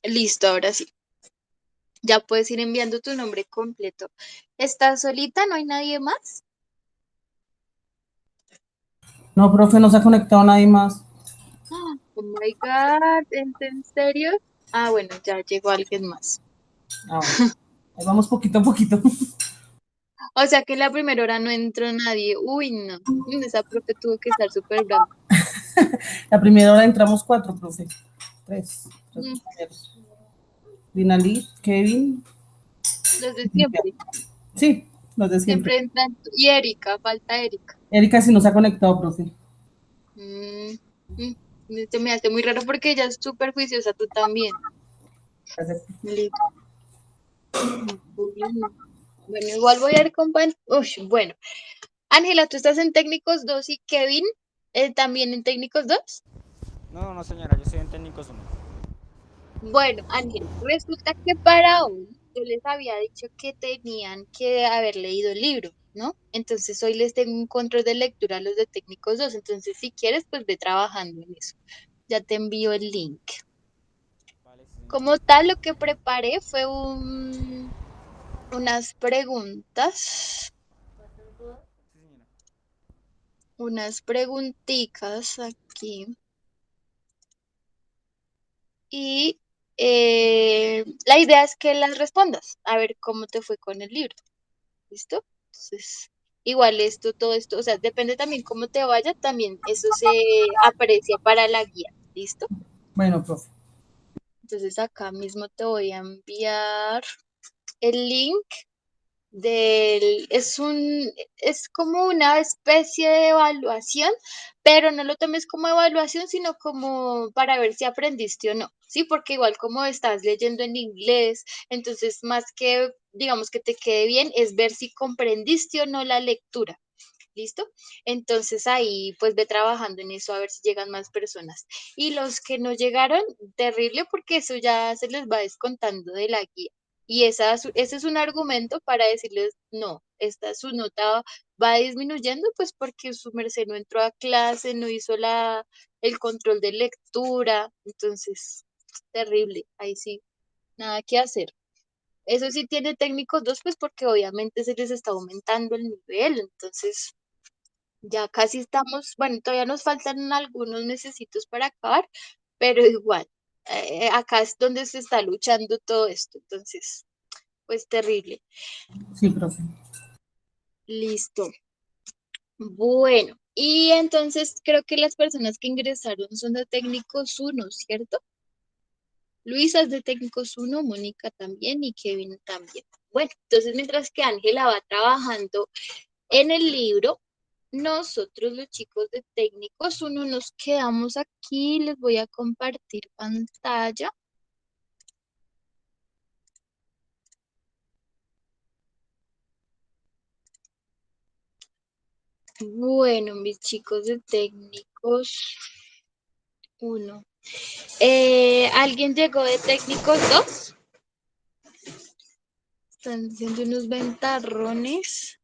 Listo, ahora sí. Ya puedes ir enviando tu nombre completo. ¿Estás solita? ¿No hay nadie más? No, profe, no se ha conectado nadie más. Oh my God, en serio? Ah, bueno, ya llegó alguien más. Ah, bueno. Ahí vamos poquito a poquito. O sea que la primera hora no entró nadie. Uy, no. Esa profe tuvo que estar súper brava. La primera hora entramos cuatro, profe. Tres Mm, compañeros. Dinalí, Kevin, Los de Lidia. siempre. Sí, los de siempre. Siempre entran. Y Erika, falta Erika. Erika sí no se ha conectado, profe. Mm, mm, Se me hace muy raro porque ella es súper juiciosa, tú también. Gracias. Listo. Bueno, Bueno, igual voy a ir con bueno, Ángela, tú estás en técnicos 2 y Kevin también en técnicos 2. No, no señora, yo soy en técnicos uno. Bueno, Ángela, resulta que para hoy yo les había dicho que tenían que haber leído el libro, ¿no? Entonces hoy les tengo un control de lectura a los de técnicos 2. Entonces si quieres, pues ve trabajando en eso. Ya te envío el link. Vale, sí señora. Como tal, lo que preparé fue unas preguntas, Sí señora. unas preguntitas aquí. Y la idea es que las respondas, a ver cómo te fue con el libro. ¿Listo? Entonces, igual esto, todo esto, o sea, depende también cómo te vaya, también eso se aprecia para la guía. ¿Listo? Bueno, profe. Entonces acá mismo te voy a enviar el link es como una especie de evaluación, pero no lo tomes como evaluación, sino como para ver si aprendiste o no, ¿sí? Porque igual como estás leyendo en inglés, entonces más que, digamos, que te quede bien, es ver si comprendiste o no la lectura. ¿Listo? Entonces ahí pues ve trabajando en eso a ver si llegan más personas. Y los que no llegaron, terrible porque eso ya se les va descontando de la guía. Y ese es un argumento para decirles, no, su nota va disminuyendo pues porque su merced no entró a clase, no hizo el control de lectura. Entonces, terrible, ahí sí, nada que hacer. Eso sí tiene técnicos dos, pues porque obviamente se les está aumentando el nivel, entonces ya casi estamos, bueno, todavía nos faltan algunos necesitos para acabar, pero igual, acá es donde se está luchando todo esto, entonces, pues terrible. Sí, profe. Listo. Bueno, y entonces creo que las personas que ingresaron son de técnicos uno, ¿cierto? Luisa es de técnicos uno, Mónica también y Kevin también. Bueno, entonces mientras que Ángela va trabajando en el libro, nosotros los chicos de técnicos uno nos quedamos aquí, les voy a compartir pantalla. Bueno, mis chicos de técnicos uno. ¿Alguien llegó de técnicos dos? Están haciendo unos ventarrones.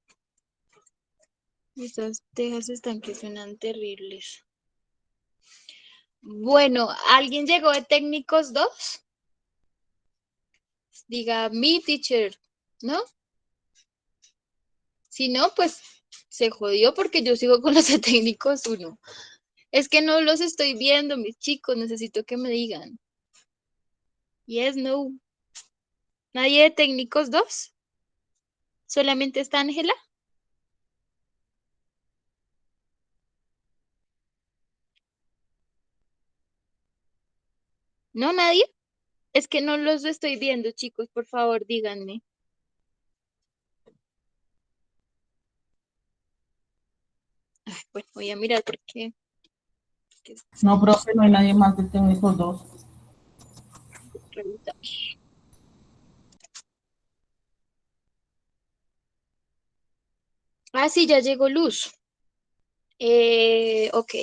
Estas tejas están que suenan terribles. Bueno, ¿alguien llegó de técnicos dos? Diga mi teacher, ¿no? Si no, pues se jodió porque yo sigo con los de técnicos uno. Es que no los estoy viendo, mis chicos, necesito que me digan. Yes, no. ¿Nadie de técnicos dos? ¿Solamente está Ángela? ¿No, nadie? Es que no los estoy viendo, chicos, por favor, díganme. Ay, bueno, voy a mirar porque No, profe, no hay nadie más de técnicos dos. revisar. Ah, sí, ya llegó Luz. Ok.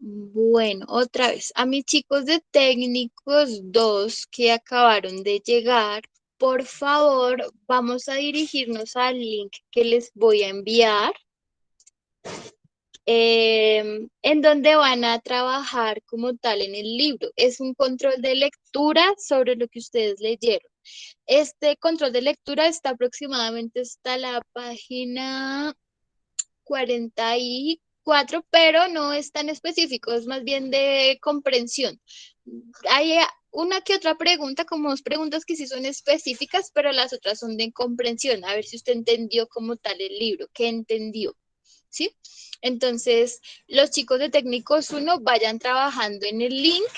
Bueno, otra vez, a mis chicos de técnicos 2 que acabaron de llegar, por favor, vamos a dirigirnos al link que les voy a enviar. en donde van a trabajar como tal en el libro. Es un control de lectura sobre lo que ustedes leyeron. Este control de lectura está aproximadamente hasta la página 44, pero no es tan específico, es más bien de comprensión. Hay una que otra pregunta, como dos preguntas que sí son específicas, pero las otras son de comprensión. A ver si usted entendió como tal el libro, qué entendió, ¿sí? Entonces, los chicos de técnicos 1 vayan trabajando en el link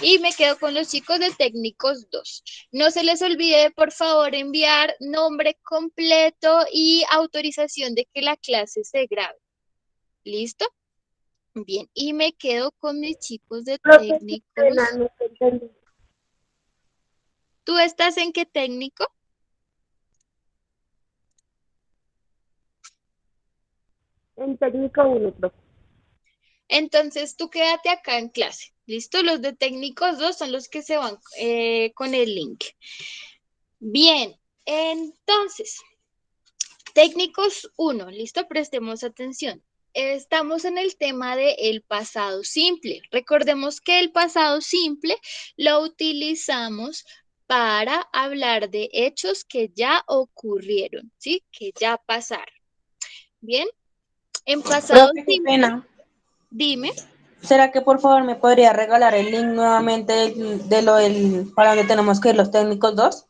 y me quedo con los chicos de técnicos 2. No se les olvide, por favor, enviar nombre completo y autorización de que la clase se grabe. ¿Listo? Bien, y me quedo con mis chicos de Profe, qué pena, técnicos. no te entendí. ¿Tú estás en qué técnico? En técnico 1, profe. Entonces tú quédate acá en clase. ¿Listo? Los de técnicos 2 son los que se van con el link. Bien, entonces, técnicos 1, ¿listo? Prestemos atención. Estamos en el tema de el pasado simple. Recordemos que el pasado simple lo utilizamos para hablar de hechos que ya ocurrieron, ¿sí? Que ya pasaron. Bien, en pasado Profe, qué simple, pena. dime. ¿Será que por favor me podría regalar el link nuevamente de lo del para donde tenemos que ir los técnicos 2?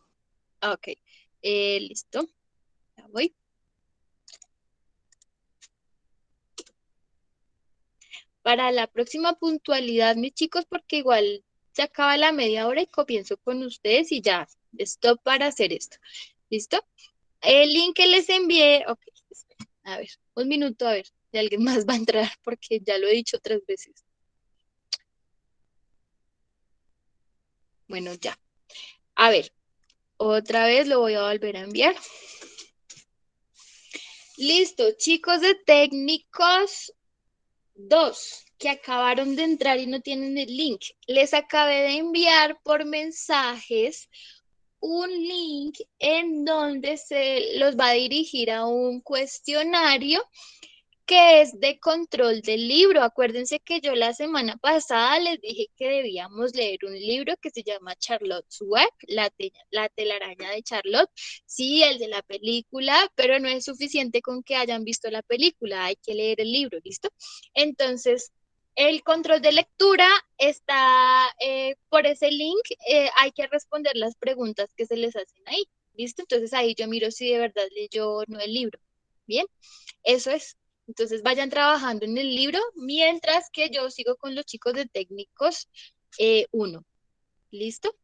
Ok, listo. Ya voy. Para la próxima puntualidad, mis chicos, porque igual se acaba la media hora y comienzo con ustedes y ya, stop para hacer esto. ¿Listo? El link que les envié, ok, a ver, un minuto, a ver si alguien más va a entrar, porque ya lo he dicho 3 veces. Bueno, ya. A ver, otra vez lo voy a volver a enviar. Listo, chicos de técnicos 2 que acabaron de entrar y no tienen el link. Les acabé de enviar por mensajes un link en donde se los va a dirigir a un cuestionario que es de control del libro. Acuérdense que yo la semana pasada les dije que debíamos leer un libro que se llama Charlotte's Web, la telaraña de Charlotte. Sí, el de la película, pero no es suficiente con que hayan visto la película, hay que leer el libro, ¿listo? Entonces, el control de lectura está por ese link, hay que responder las preguntas que se les hacen ahí, ¿listo? Entonces ahí yo miro si de verdad leyó o no el libro. Bien, eso es. Entonces vayan trabajando en el libro mientras que yo sigo con los chicos de técnicos 1. ¿Listo?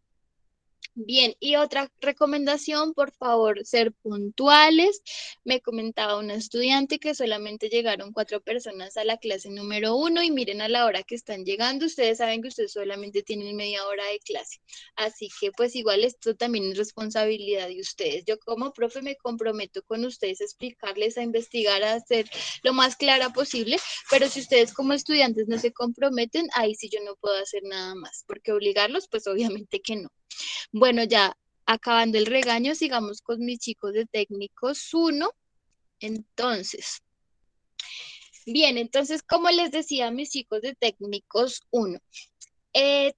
Bien, y otra recomendación, por favor, ser puntuales. Me comentaba una estudiante que solamente llegaron 4 personas a la clase número 1 y miren a la hora que están llegando, ustedes saben que ustedes solamente tienen media hora de clase. Así que pues igual esto también es responsabilidad de ustedes. Yo como profe me comprometo con ustedes a explicarles, a investigar, a hacer lo más clara posible, pero si ustedes como estudiantes no se comprometen, ahí sí yo no puedo hacer nada más, porque obligarlos, pues obviamente que no. Bueno, ya acabando el regaño, sigamos con mis chicos de técnicos 1. Entonces, bien, entonces, como les decía a mis chicos de técnicos 1,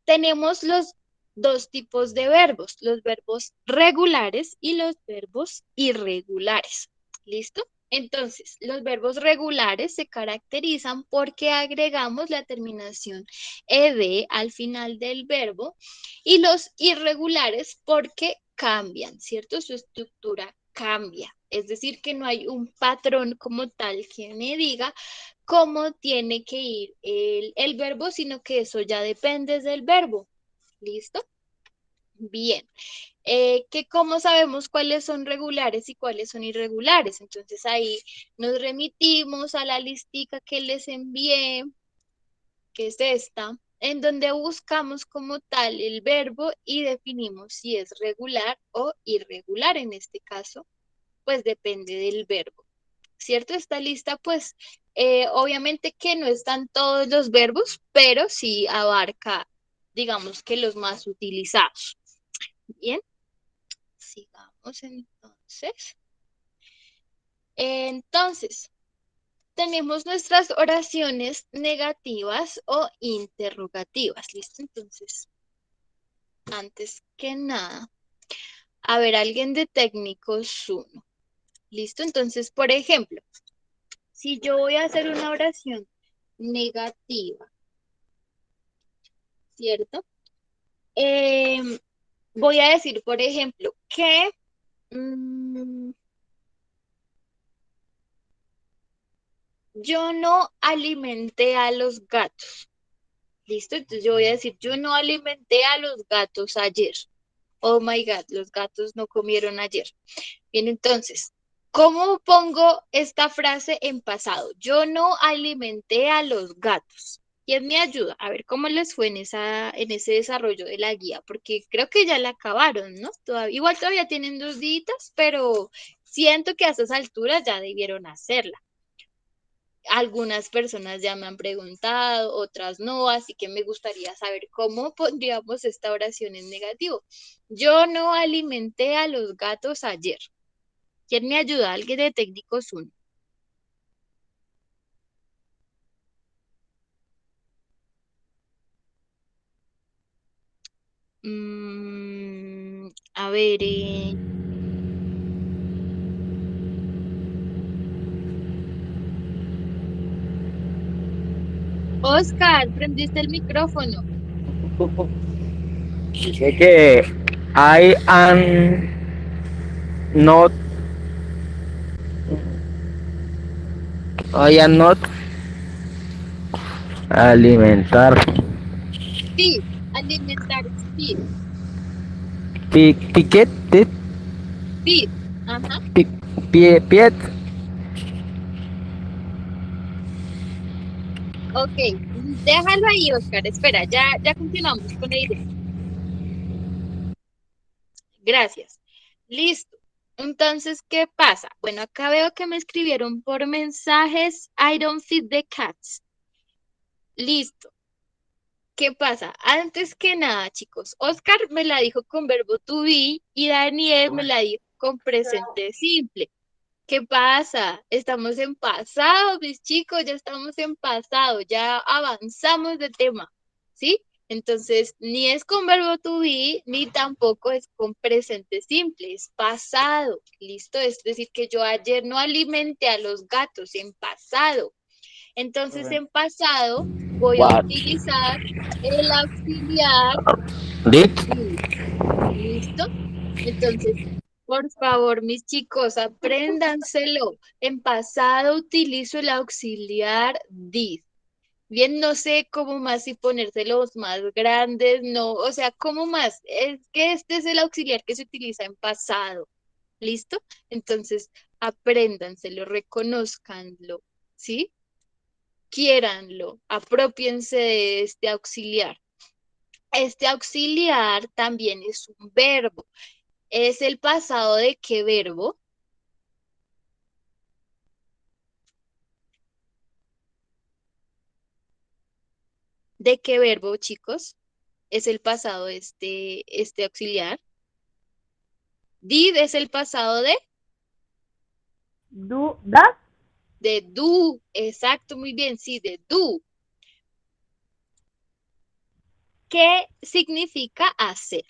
tenemos los dos tipos de verbos, los verbos regulares y los verbos irregulares. ¿Listo? Entonces, los verbos regulares se caracterizan porque agregamos la terminación ed al final del verbo y los irregulares porque cambian, ¿cierto? Su estructura cambia. Es decir, que no hay un patrón como tal que me diga cómo tiene que ir el verbo, sino que eso ya depende del verbo. ¿Listo? Bien. Que cómo sabemos cuáles son regulares y cuáles son irregulares. Entonces ahí nos remitimos a la listica que les envié, que es esta, en donde buscamos como tal el verbo y definimos si es regular o irregular. En este caso, pues depende del verbo. ¿Cierto? Esta lista, pues, obviamente que no están todos los verbos, pero sí abarca, digamos que los más utilizados. Bien, sigamos entonces. Entonces, tenemos nuestras oraciones negativas o interrogativas. ¿Listo? Entonces, antes que nada, a ver, alguien de técnicos 1. ¿Listo? Entonces, por ejemplo, si yo voy a hacer una oración negativa, ¿cierto? Voy a decir, por ejemplo, que yo no alimenté a los gatos. ¿Listo? Entonces yo voy a decir, yo no alimenté a los gatos ayer. Oh my God, los gatos no comieron ayer. Bien, entonces, ¿cómo pongo esta frase en pasado? Yo no alimenté a los gatos. ¿Quién me ayuda? A ver cómo les fue en ese desarrollo de la guía, porque creo que ya la acabaron, ¿no? Igual todavía tienen 2 días, pero siento que a estas alturas ya debieron hacerla. Algunas personas ya me han preguntado, otras no, así que me gustaría saber cómo pondríamos esta oración en negativo. Yo no alimenté a los gatos ayer. ¿Quién me ayuda? Alguien de técnicos 1. A ver, Oscar, prendiste el micrófono. Dice que I am not alimentar Sí, alimentar, sí, piquet sí. Ajá. piet Ok, déjalo ahí, Oscar. Espera, ya continuamos con la idea. Gracias. Listo. Entonces, ¿qué pasa? Bueno, acá veo que me escribieron por mensajes, I don't feed the cats. Listo. ¿Qué pasa? Antes que nada, chicos, Oscar me la dijo con verbo to be y Daniel me la dijo con presente simple. ¿Qué pasa? Estamos en pasado, mis chicos, ya estamos en pasado, ya avanzamos de tema, ¿sí? Entonces, ni es con verbo to be, ni tampoco es con presente simple, es pasado, ¿listo? Es decir, que yo ayer no alimenté a los gatos, en pasado. Entonces, en pasado voy a what utilizar el auxiliar did did. ¿Listo? Entonces, por favor, mis chicos, apréndanselo. En pasado utilizo el auxiliar did. Bien, no sé cómo más si ponérselos más grandes, no, o sea, cómo más. Es que este es el auxiliar que se utiliza en pasado. ¿Listo? Entonces, apréndanselo, reconózcanlo, ¿sí? Quiéranlo, apropiense de este auxiliar. Este auxiliar también es un verbo. ¿Es el pasado de qué verbo? ¿De qué verbo, chicos? ¿Es el pasado este auxiliar? Did es el pasado ¿Das? de do. Exacto, muy bien, sí, de do. ¿Qué significa hacer?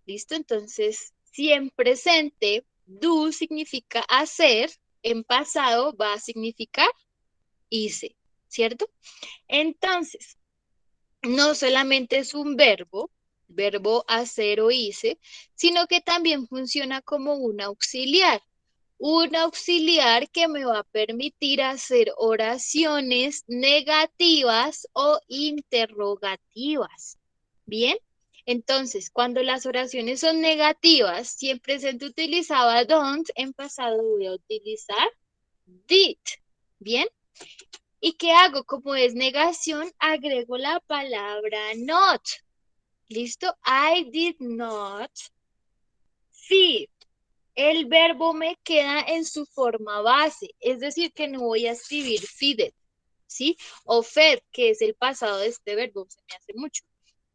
¿Listo? Entonces, si en presente do significa hacer, en pasado va a significar hice, ¿cierto? Entonces, no solamente es un verbo hacer o hice, sino que también funciona como un auxiliar que me va a permitir hacer oraciones negativas o interrogativas. ¿Bien? Entonces, cuando las oraciones son negativas, si en presente utilizaba don't, en pasado voy a utilizar did. ¿Bien? ¿Y qué hago? Como es negación, agrego la palabra not. ¿Listo? I did not feed. El verbo me queda en su forma base, es decir, que no voy a escribir feeded, ¿sí? O fed, que es el pasado de este verbo, se me hace mucho,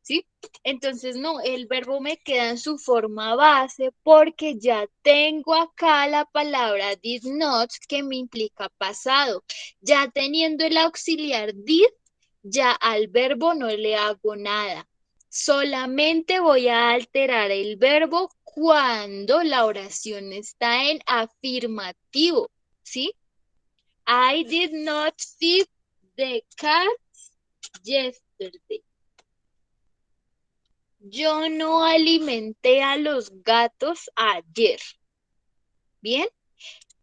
¿sí? Entonces, no, el verbo me queda en su forma base porque ya tengo acá la palabra did not que me implica pasado. Ya teniendo el auxiliar did, ya al verbo no le hago nada. Solamente voy a alterar el verbo cuando la oración está en afirmativo, ¿sí? I did not feed the cat yesterday. Yo no alimenté a los gatos ayer. ¿Bien?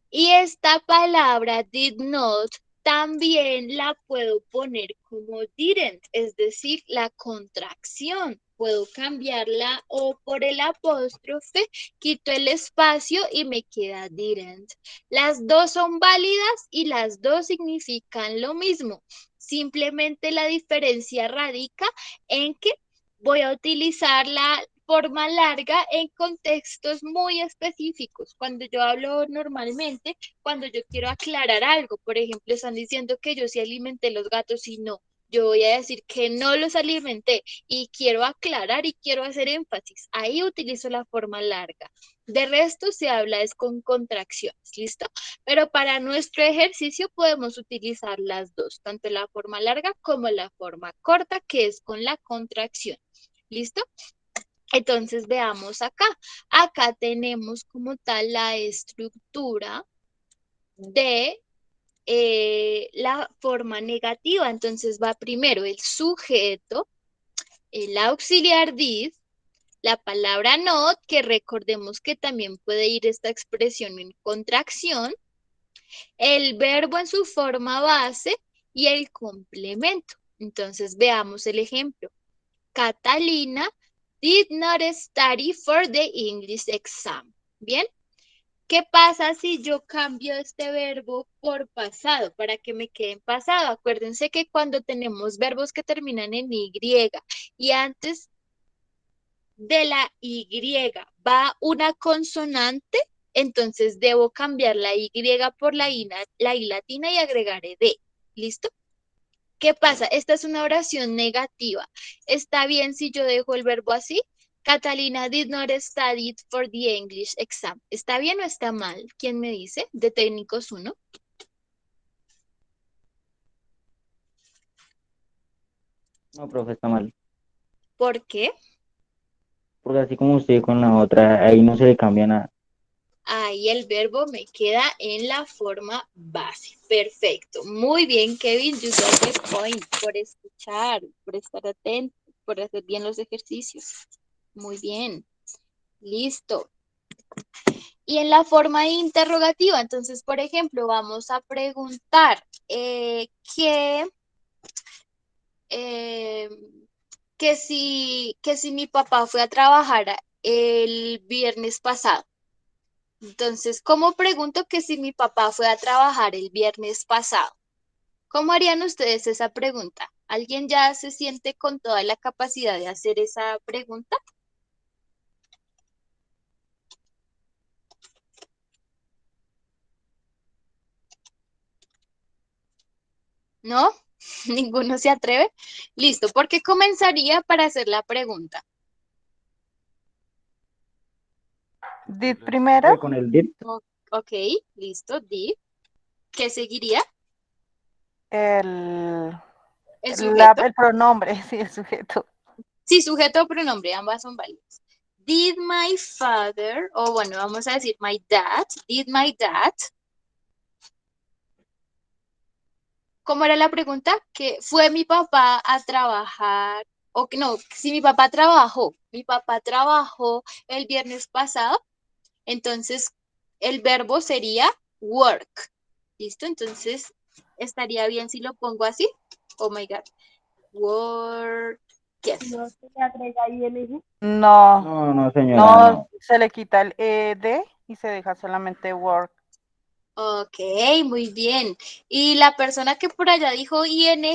Y esta palabra did not también la puedo poner como didn't, es decir, la contracción. Puedo cambiarla o por el apóstrofe, quito el espacio y me queda didn't. Las dos son válidas y las dos significan lo mismo. Simplemente la diferencia radica en que voy a utilizar la forma larga en contextos muy específicos. Cuando yo hablo normalmente, cuando yo quiero aclarar algo, por ejemplo, están diciendo que yo sí alimenté los gatos y no. Yo voy a decir que no los alimenté y quiero aclarar y quiero hacer énfasis. Ahí utilizo la forma larga. De resto se habla es con contracciones, ¿listo? Pero para nuestro ejercicio podemos utilizar las dos, tanto la forma larga como la forma corta, que es con la contracción. ¿Listo? Entonces veamos acá. Acá tenemos como tal la estructura de la forma negativa. Entonces va primero el sujeto, el auxiliar did, la palabra not, que recordemos que también puede ir esta expresión en contracción, el verbo en su forma base y el complemento. Entonces veamos el ejemplo. Catalina did not study for the English exam. ¿Bien? ¿Qué pasa si yo cambio este verbo por pasado para que me quede en pasado? Acuérdense que cuando tenemos verbos que terminan en Y y antes de la Y va una consonante, entonces debo cambiar la Y por la I latina y agregaré D. ¿Listo? ¿Qué pasa? Esta es una oración negativa. ¿Está bien si yo dejo el verbo así? Catalina did not study for the English exam. ¿Está bien o está mal? ¿Quién me dice? De técnicos 1. No, profe, está mal. ¿Por qué? Porque así como usted con la otra, ahí no se le cambia nada. Ahí el verbo me queda en la forma base. Perfecto. Muy bien, Kevin. You got the point por escuchar, por estar atento, por hacer bien los ejercicios. Muy bien. Listo. Y en la forma interrogativa, entonces, por ejemplo, vamos a preguntar eh, que si mi papá fue a trabajar el viernes pasado. Entonces, ¿cómo pregunto que si mi papá fue a trabajar el viernes pasado? ¿Cómo harían ustedes esa pregunta? ¿Alguien ya se siente con toda la capacidad de hacer esa pregunta? ¿No? ¿Ninguno se atreve? Listo, ¿por qué comenzaría para hacer la pregunta? Did primero. Con el did, Ok, listo, did. ¿Qué seguiría? El, El sujeto. el pronombre, sí, el sujeto. Sí, sujeto o pronombre, ambas son válidas. Did my father, o bueno, vamos a decir my dad, did my dad. ¿Cómo era la pregunta? Que fue mi papá a trabajar, o que no, si mi papá trabajó el viernes pasado, entonces el verbo sería work. ¿Listo? Entonces, ¿estaría bien si lo pongo así? Oh my God. Work. Yes. No se le agrega ing. No, no, señora, no. se le quita el ed y se deja solamente work. Ok, muy bien. Y la persona que por allá dijo ing,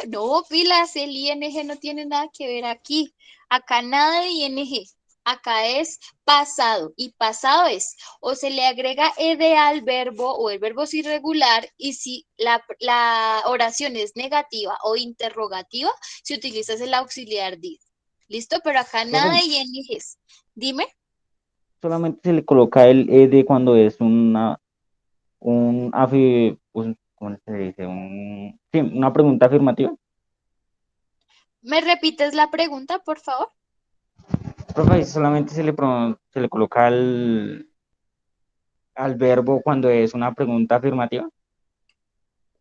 no, pilas, el ing no tiene nada que ver aquí. Acá nada de ing. Acá es pasado. Y pasado es, o se le agrega ed al verbo o el verbo es irregular. Y si la oración es negativa o interrogativa, se utiliza el auxiliar did. ¿Listo? Pero acá Profe, nada de INGs. Dime. solamente se le coloca el ED cuando es ¿cómo se dice? Sí, una pregunta afirmativa. ¿Me repites la pregunta, por favor? Profe, solamente se le coloca al verbo cuando es una pregunta afirmativa.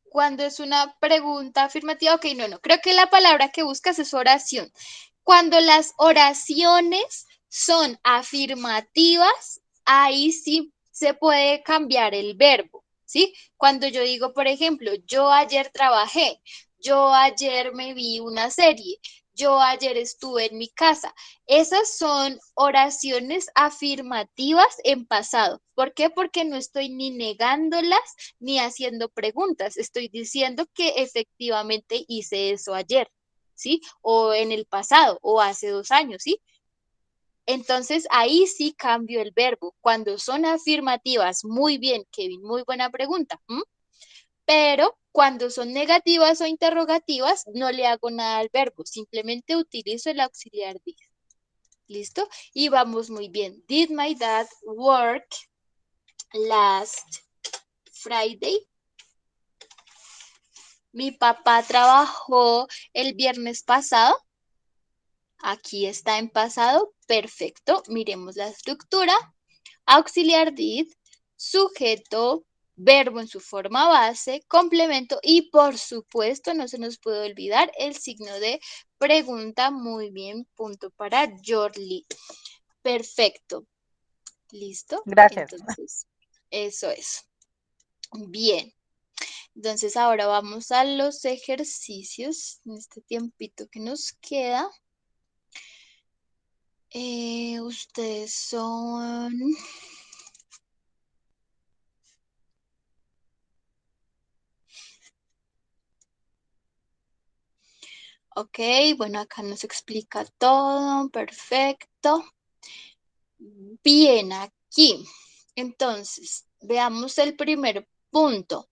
Cuando es una pregunta afirmativa, ok, no. Creo que la palabra que buscas es oración. Cuando las oraciones son afirmativas, ahí sí se puede cambiar el verbo, ¿sí? Cuando yo digo, por ejemplo, yo ayer trabajé, yo ayer me vi una serie, yo ayer estuve en mi casa. Esas son oraciones afirmativas en pasado. ¿Por qué? Porque no estoy ni negándolas ni haciendo preguntas. Estoy diciendo que efectivamente hice eso ayer. ¿Sí? O en el pasado, o hace 2 años, ¿sí? Entonces ahí sí cambio el verbo. Cuando son afirmativas, muy bien, Kevin, muy buena pregunta. Pero cuando son negativas o interrogativas, no le hago nada al verbo, simplemente utilizo el auxiliar did. ¿Listo? Y vamos muy bien. Did my dad work last Friday? Mi papá trabajó el viernes pasado. Aquí está en pasado, perfecto. Miremos la estructura. Auxiliar did, sujeto, verbo en su forma base, complemento y por supuesto no se nos puede olvidar el signo de pregunta. Muy bien, punto para Jorli. Perfecto. ¿Listo? Gracias. Entonces, eso es. Bien. Entonces ahora vamos a los ejercicios en este tiempito que nos queda. Ustedes son... Ok, bueno, acá nos explica todo, perfecto. Bien, aquí. Entonces, veamos el primer punto.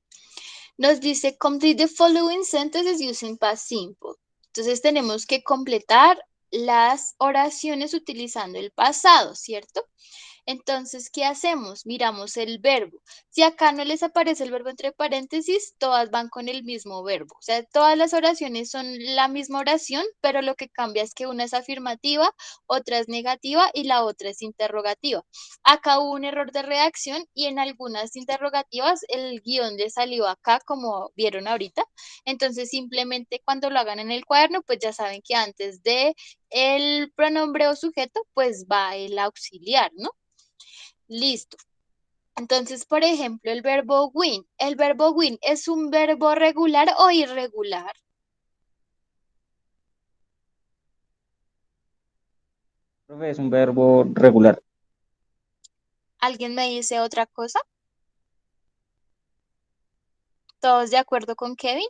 Nos dice, complete the following sentences using past simple. Entonces, tenemos que completar las oraciones utilizando el pasado, ¿cierto? Entonces, ¿qué hacemos? Miramos el verbo. Si acá no les aparece el verbo entre paréntesis, todas van con el mismo verbo. O sea, todas las oraciones son la misma oración, pero lo que cambia es que una es afirmativa, otra es negativa y la otra es interrogativa. Acá hubo un error de redacción y en algunas interrogativas el guión le salió acá, como vieron ahorita. Entonces, simplemente cuando lo hagan en el cuaderno, pues ya saben que antes de el pronombre o sujeto, pues va el auxiliar, ¿no? Listo. Entonces, por ejemplo, el verbo win. ¿El verbo win es un verbo regular o irregular? Profe, es un verbo regular. ¿Alguien me dice otra cosa? ¿Todos de acuerdo con Kevin?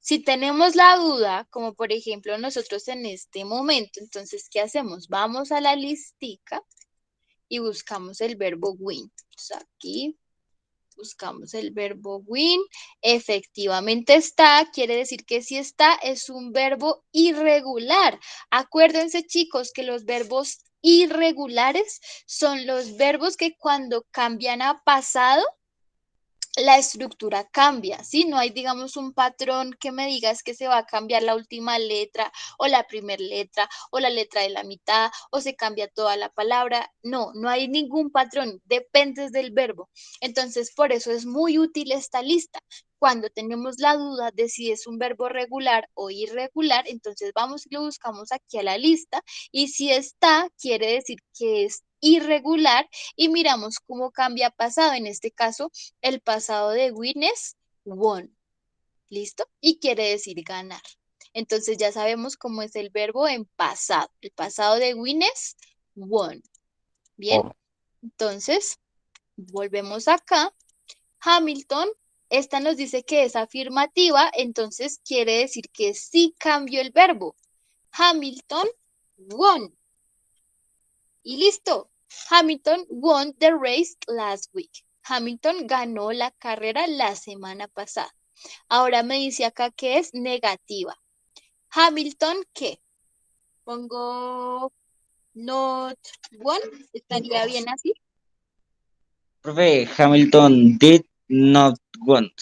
Si tenemos la duda, como por ejemplo nosotros en este momento, entonces, ¿qué hacemos? Vamos a la listica y buscamos el verbo win. Entonces, aquí buscamos el verbo win. Efectivamente está, quiere decir que si está es un verbo irregular. Acuérdense, chicos, que los verbos irregulares son los verbos que cuando cambian a pasado, la estructura cambia, ¿sí? No hay, digamos, un patrón que me digas que se va a cambiar la última letra o la primera letra o la letra de la mitad o se cambia toda la palabra. No, no hay ningún patrón, depende del verbo. Entonces, por eso es muy útil esta lista. Cuando tenemos la duda de si es un verbo regular o irregular, entonces vamos y lo buscamos aquí a la lista y si está, quiere decir que es irregular y miramos cómo cambia pasado. En este caso, el pasado de win es won. ¿Listo? Y quiere decir ganar. Entonces ya sabemos cómo es el verbo en pasado. El pasado de win es won. Bien. Oh. Entonces, volvemos acá. Hamilton, esta nos dice que es afirmativa, entonces quiere decir que sí cambió el verbo. Hamilton won. Y listo. Hamilton won the race last week. Hamilton ganó la carrera la semana pasada. Ahora me dice acá que es negativa. Hamilton, ¿qué? Pongo not one, estaría bien así. Profe, Hamilton did not want.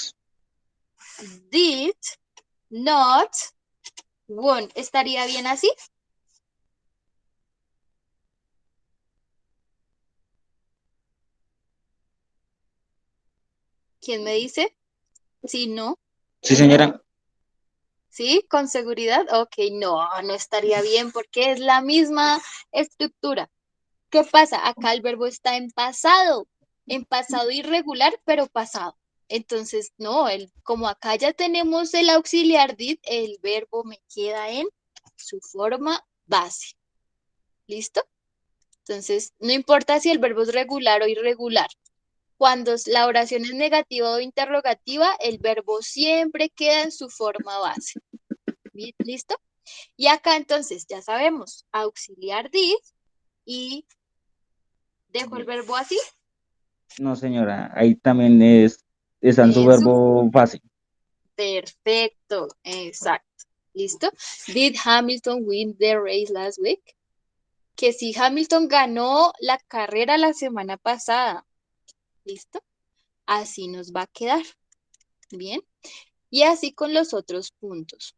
Did not want, estaría bien así. ¿Quién me dice? Sí, no. Sí, señora. ¿Sí? ¿Con seguridad? Ok, no, no estaría bien porque es la misma estructura. ¿Qué pasa? Acá el verbo está en pasado irregular, pero pasado. Entonces, no, como acá ya tenemos el auxiliar did, el verbo me queda en su forma base. ¿Listo? Entonces, no importa si el verbo es regular o irregular. Cuando la oración es negativa o interrogativa, el verbo siempre queda en su forma base. ¿Listo? Y acá entonces ya sabemos, auxiliar did y dejo el verbo así. No, señora. Ahí también está en su Eso. verbo fácil. Perfecto, exacto. ¿Listo? Did Hamilton win the race last week? Que si Hamilton ganó la carrera la semana pasada. ¿Listo? Así nos va a quedar. Bien. Y así con los otros puntos.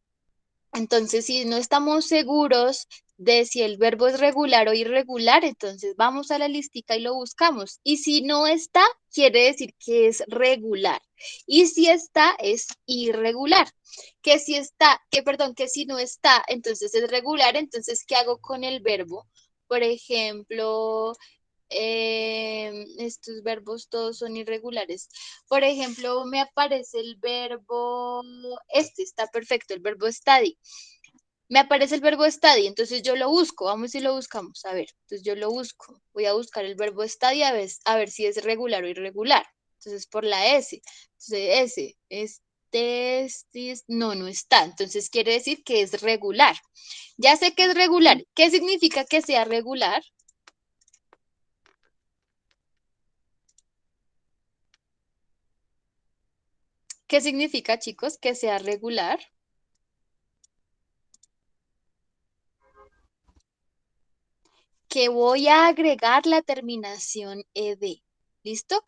Entonces, si no estamos seguros de si el verbo es regular o irregular, entonces vamos a la listica y lo buscamos. Y si no está, quiere decir que es regular. Y si está, es irregular. Que si está, que si no está, entonces es regular. Entonces, ¿qué hago con el verbo? Por ejemplo, estos verbos todos son irregulares. Por ejemplo, me aparece el verbo, está perfecto, el verbo study. Me aparece el verbo study, entonces yo lo busco, vamos si lo buscamos, a ver, entonces yo lo busco, voy a buscar el verbo study a ver si es regular o irregular. Entonces por la S, entonces no, no está, entonces quiere decir que es regular. Ya sé que es regular, ¿qué significa que sea regular? ¿Qué significa, chicos, que sea regular? Que voy a agregar la terminación ed. ¿Listo?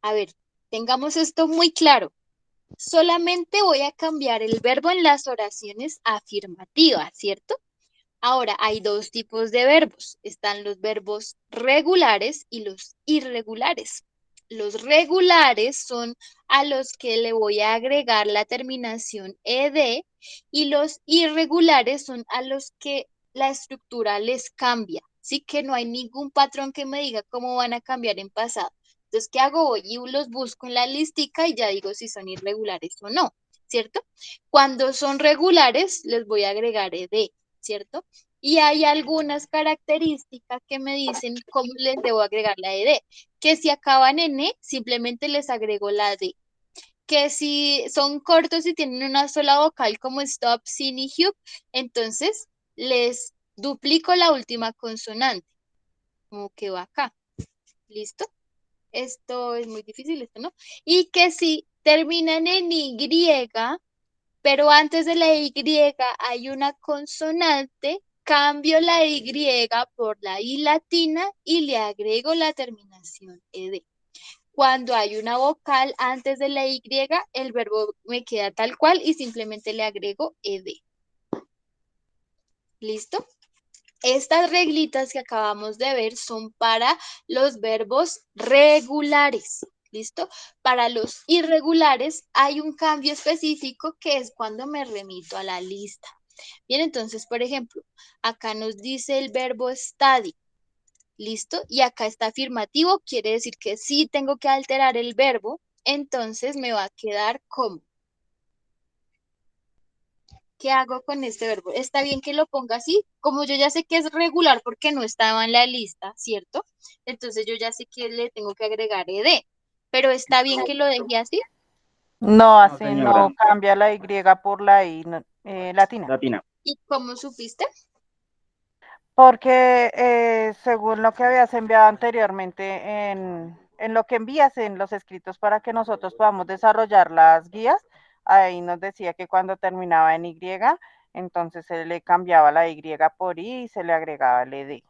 A ver, tengamos esto muy claro. Solamente voy a cambiar el verbo en las oraciones afirmativas, ¿cierto? Ahora, hay dos tipos de verbos. Están los verbos regulares y los irregulares. Los regulares son a los que le voy a agregar la terminación ed y los irregulares son a los que la estructura les cambia. Sí que no hay ningún patrón que me diga cómo van a cambiar en pasado. Entonces, ¿qué hago? Voy y los busco en la listica y ya digo si son irregulares o no, ¿cierto? Cuando son regulares, les voy a agregar ed, ¿cierto? Y hay algunas características que me dicen cómo les debo agregar la ed. Que si acaban en E, simplemente les agrego la D. Que si son cortos y tienen una sola vocal como stop, sin y hub, entonces les duplico la última consonante, como que va acá. ¿Listo? Esto es muy difícil, esto no. Y que si terminan en Y, pero antes de la Y hay una consonante, cambio la Y por la I latina y le agrego la terminación ed. Cuando hay una vocal antes de la Y, el verbo me queda tal cual y simplemente le agrego ed. ¿Listo? Estas reglitas que acabamos de ver son para los verbos regulares. ¿Listo? Para los irregulares hay un cambio específico que es cuando me remito a la lista. Bien, entonces, por ejemplo, acá nos dice el verbo study. ¿Listo? Y acá está afirmativo, quiere decir que sí tengo que alterar el verbo, entonces me va a quedar como. ¿Qué hago con este verbo? Está bien que lo ponga así, como yo ya sé que es regular porque no estaba en la lista, ¿cierto? Entonces yo ya sé que le tengo que agregar ed, pero está bien que lo deje así. No, así señora. no cambia la Y por la I latina. Latina. ¿Y cómo supiste? Porque según lo que habías enviado anteriormente en lo que envías en los escritos para que nosotros podamos desarrollar las guías, ahí nos decía que cuando terminaba en Y, entonces se le cambiaba la Y por I y se le agregaba el ED.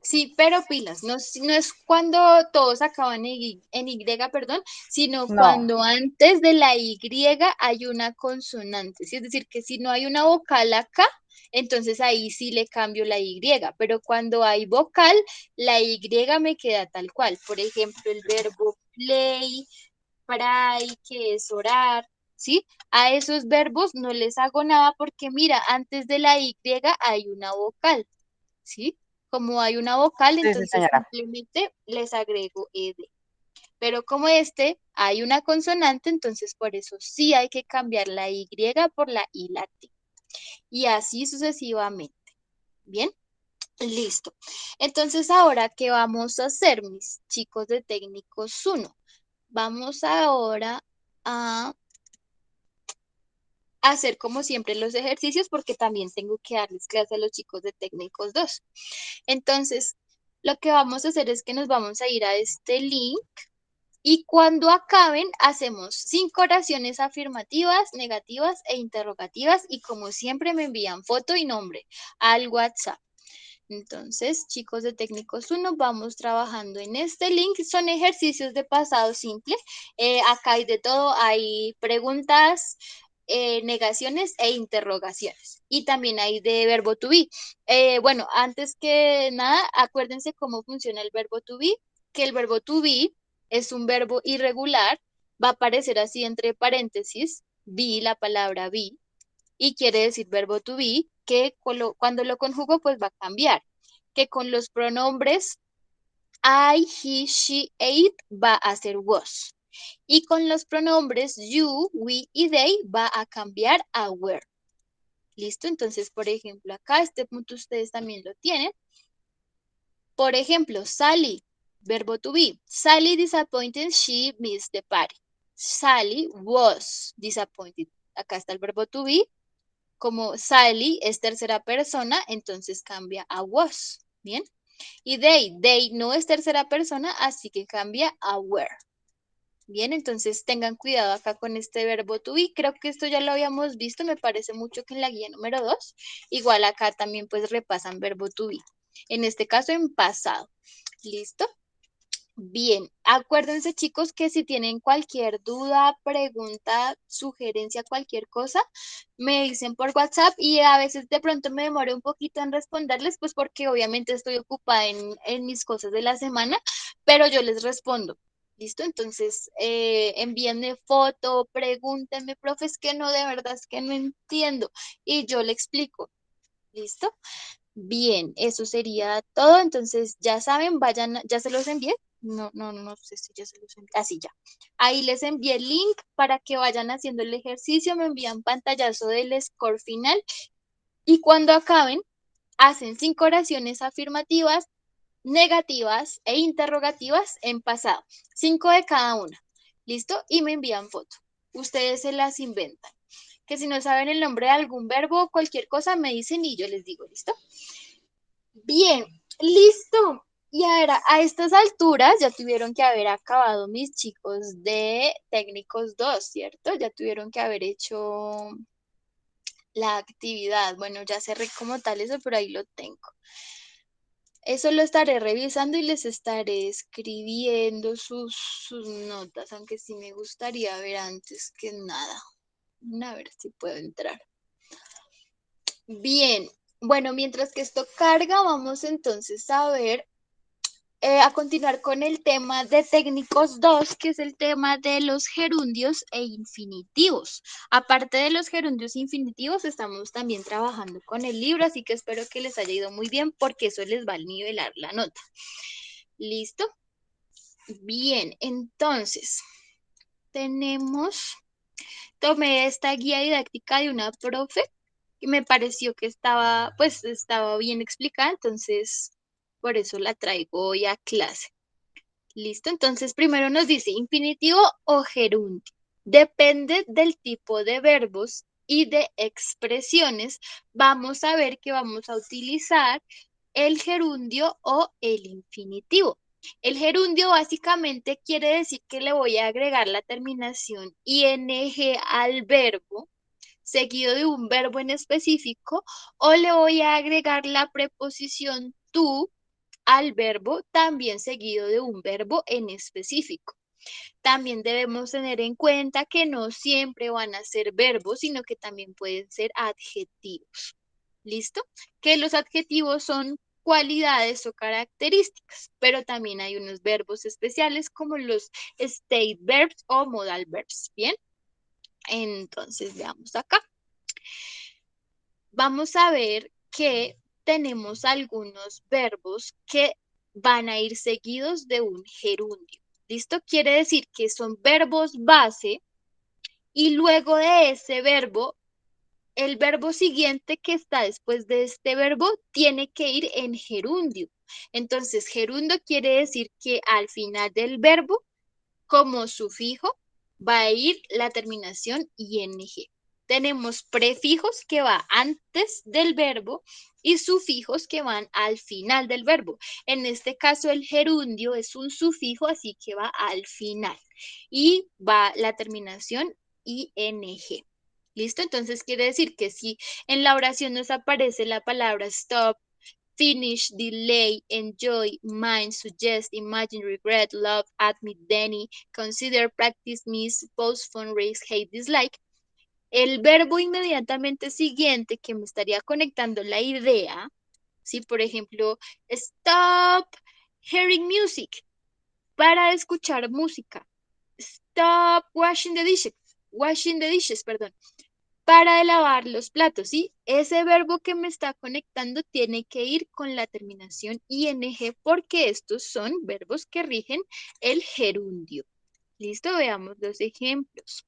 Sí, pero pilas, no, no es cuando todos acaban en Y, perdón, sino No, cuando antes de la Y hay una consonante. ¿Sí? Es decir, que si no hay una vocal acá, entonces ahí sí le cambio la Y, pero cuando hay vocal, la Y me queda tal cual. Por ejemplo, el verbo play, pray, que es orar, ¿sí? A esos verbos no les hago nada porque mira, antes de la Y hay una vocal. ¿Sí? Como hay una vocal, sí, sí, entonces señora. simplemente les agrego ed. Pero como hay una consonante, entonces por eso sí hay que cambiar la Y por la I latina. Y así sucesivamente. ¿Bien? Listo. Entonces, ahora, ¿qué vamos a hacer, mis chicos de técnicos 1? Vamos ahora a hacer como siempre los ejercicios porque también tengo que darles clase a los chicos de técnicos 2. Entonces, lo que vamos a hacer es que nos vamos a ir a este link y cuando acaben hacemos 5 oraciones afirmativas, negativas e interrogativas y como siempre me envían foto y nombre al WhatsApp. Entonces, chicos de técnicos 1, vamos trabajando en este link. Son ejercicios de pasado simple. Acá hay de todo, hay preguntas, negaciones e interrogaciones. Y también hay de verbo to be. Bueno, antes que nada, acuérdense cómo funciona el verbo to be, que el verbo to be es un verbo irregular, va a aparecer así entre paréntesis, be, la palabra be, y quiere decir verbo to be, que cuando lo conjugo pues va a cambiar, que con los pronombres I, he, she, it va a ser was. Y con los pronombres you, we y they va a cambiar a were. ¿Listo? Entonces, por ejemplo, acá este punto ustedes también lo tienen. Por ejemplo, Sally, verbo to be. Sally disappointed, she missed the party. Sally was disappointed. Acá está el verbo to be. Como Sally es tercera persona, entonces cambia a was. ¿Bien? Y they no es tercera persona, así que cambia a were. Bien, entonces tengan cuidado acá con este verbo to be. Creo que esto ya lo habíamos visto, me parece mucho que en la guía número 2. Igual acá también pues repasan verbo to be. En este caso en pasado. ¿Listo? Bien, acuérdense chicos que si tienen cualquier duda, pregunta, sugerencia, cualquier cosa, me dicen por WhatsApp y a veces de pronto me demoro un poquito en responderles, pues porque obviamente estoy ocupada en mis cosas de la semana, pero yo les respondo. ¿Listo? Entonces, envíenme foto, pregúntenme, profe, es que no, de verdad es que no entiendo y yo le explico. ¿Listo? Bien, eso sería todo. Entonces, ya saben, vayan, ya se los envié. No sé si ya se los envié. Así ya. Ahí les envié el link para que vayan haciendo el ejercicio. Me envían pantallazo del score final. Y cuando acaben, hacen 5 oraciones afirmativas, negativas e interrogativas en pasado. 5 de cada una. ¿Listo? Y me envían foto. Ustedes se las inventan. Que si no saben el nombre de algún verbo o cualquier cosa, me dicen y yo les digo, ¿listo? Bien, listo. Y ahora, a estas alturas ya tuvieron que haber acabado mis chicos de técnicos 2, ¿cierto? Ya tuvieron que haber hecho la actividad. Bueno, ya cerré como tal eso, pero ahí lo tengo. Eso lo estaré revisando y les estaré escribiendo sus notas, aunque sí me gustaría ver antes que nada. A ver si puedo entrar. Bien, bueno, mientras que esto carga, vamos entonces a ver, a continuar con el tema de técnicos 2, que es el tema de los gerundios e infinitivos. Aparte de los gerundios e infinitivos, estamos también trabajando con el libro, así que espero que les haya ido muy bien porque eso les va a nivelar la nota. ¿Listo? Bien, entonces, tomé esta guía didáctica de una profe y me pareció que estaba bien explicada, entonces por eso la traigo hoy a clase. ¿Listo? Entonces primero nos dice infinitivo o gerundio. Depende del tipo de verbos y de expresiones. Vamos a ver que vamos a utilizar el gerundio o el infinitivo. El gerundio básicamente quiere decir que le voy a agregar la terminación ing al verbo, seguido de un verbo en específico, o le voy a agregar la preposición tú al verbo, también seguido de un verbo en específico. También debemos tener en cuenta que no siempre van a ser verbos, sino que también pueden ser adjetivos. ¿Listo? Que los adjetivos son cualidades o características, pero también hay unos verbos especiales como los state verbs o modal verbs. ¿Bien? Entonces veamos acá. Vamos a ver que tenemos algunos verbos que van a ir seguidos de un gerundio. ¿Listo? Quiere decir que son verbos base y luego de ese verbo, el verbo siguiente que está después de este verbo tiene que ir en gerundio. Entonces, gerundio quiere decir que al final del verbo, como sufijo, va a ir la terminación ing. Tenemos prefijos que va antes del verbo y sufijos que van al final del verbo. En este caso el gerundio es un sufijo, así que va al final. Y va la terminación ing. ¿Listo? Entonces quiere decir que si en la oración nos aparece la palabra stop, finish, delay, enjoy, mind, suggest, imagine, regret, love, admit, deny, consider, practice, miss, postpone, raise, hate, dislike, el verbo inmediatamente siguiente que me estaría conectando la idea, si por ejemplo, stop hearing music, para escuchar música, stop washing the dishes, perdón, para lavar los platos, ¿sí? Ese verbo que me está conectando tiene que ir con la terminación ing porque estos son verbos que rigen el gerundio. ¿Listo? Veamos los ejemplos.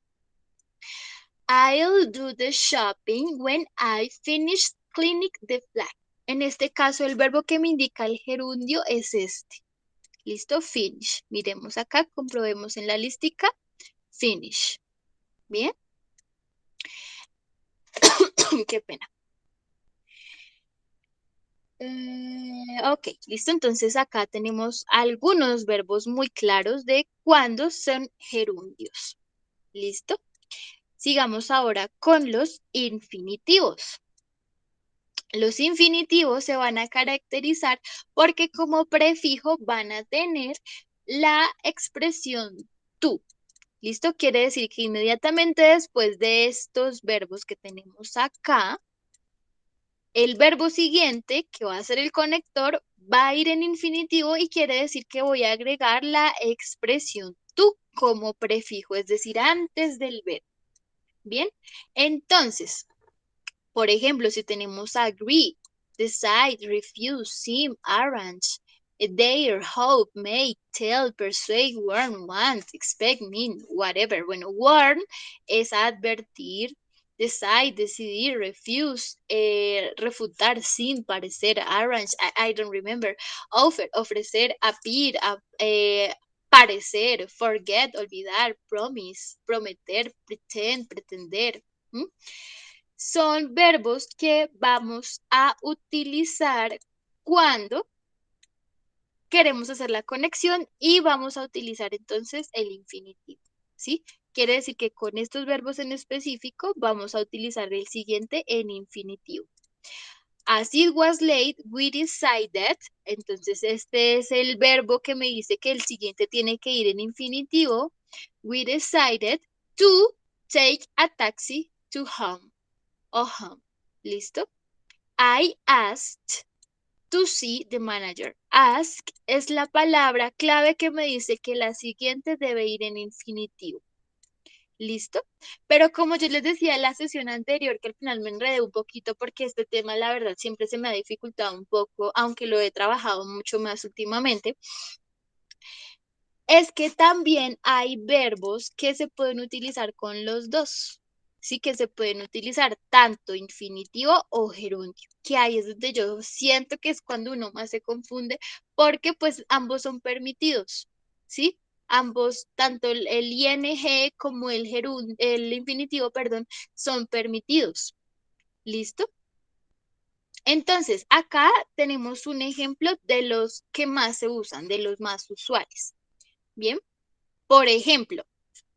I'll do the shopping when I finish cleaning the flat. En este caso, el verbo que me indica el gerundio es este. ¿Listo? Finish. Miremos acá, comprobemos en la listica. Finish. ¿Bien? Qué pena. Ok, listo. Entonces acá tenemos algunos verbos muy claros de cuándo son gerundios. ¿Listo? Sigamos ahora con los infinitivos. Los infinitivos se van a caracterizar porque como prefijo van a tener la expresión tú. ¿Listo? Quiere decir que inmediatamente después de estos verbos que tenemos acá, el verbo siguiente, que va a ser el conector, va a ir en infinitivo y quiere decir que voy a agregar la expresión tú como prefijo, es decir, antes del verbo. Bien, entonces, por ejemplo, si tenemos agree, decide, refuse, seem, arrange, dare, hope, make, tell, persuade, warn, want, expect, mean, whatever. Bueno, warn es advertir, decide, decidir, refuse, refutar, seem, parecer, arrange, I don't remember, offer, ofrecer, appear, parecer, forget, olvidar, promise, prometer, pretend, pretender. Son verbos que vamos a utilizar cuando queremos hacer la conexión y vamos a utilizar entonces el infinitivo, ¿sí? Quiere decir que con estos verbos en específico vamos a utilizar el siguiente en infinitivo. As it was late, we decided, entonces este es el verbo que me dice que el siguiente tiene que ir en infinitivo. We decided to take a taxi to home. ¿Listo? I asked to see the manager. Ask es la palabra clave que me dice que la siguiente debe ir en infinitivo. ¿Listo? Pero como yo les decía en la sesión anterior, que al final me enredé un poquito porque este tema, la verdad, siempre se me ha dificultado un poco, aunque lo he trabajado mucho más últimamente, es que también hay verbos que se pueden utilizar con los dos. Sí, que se pueden utilizar tanto infinitivo o gerundio, que ahí es donde yo siento que es cuando uno más se confunde, porque pues ambos son permitidos, ¿sí? Ambos, tanto el ing como el infinitivo, perdón, son permitidos. ¿Listo? Entonces, acá tenemos un ejemplo de los que más se usan, de los más usuales. Bien, por ejemplo,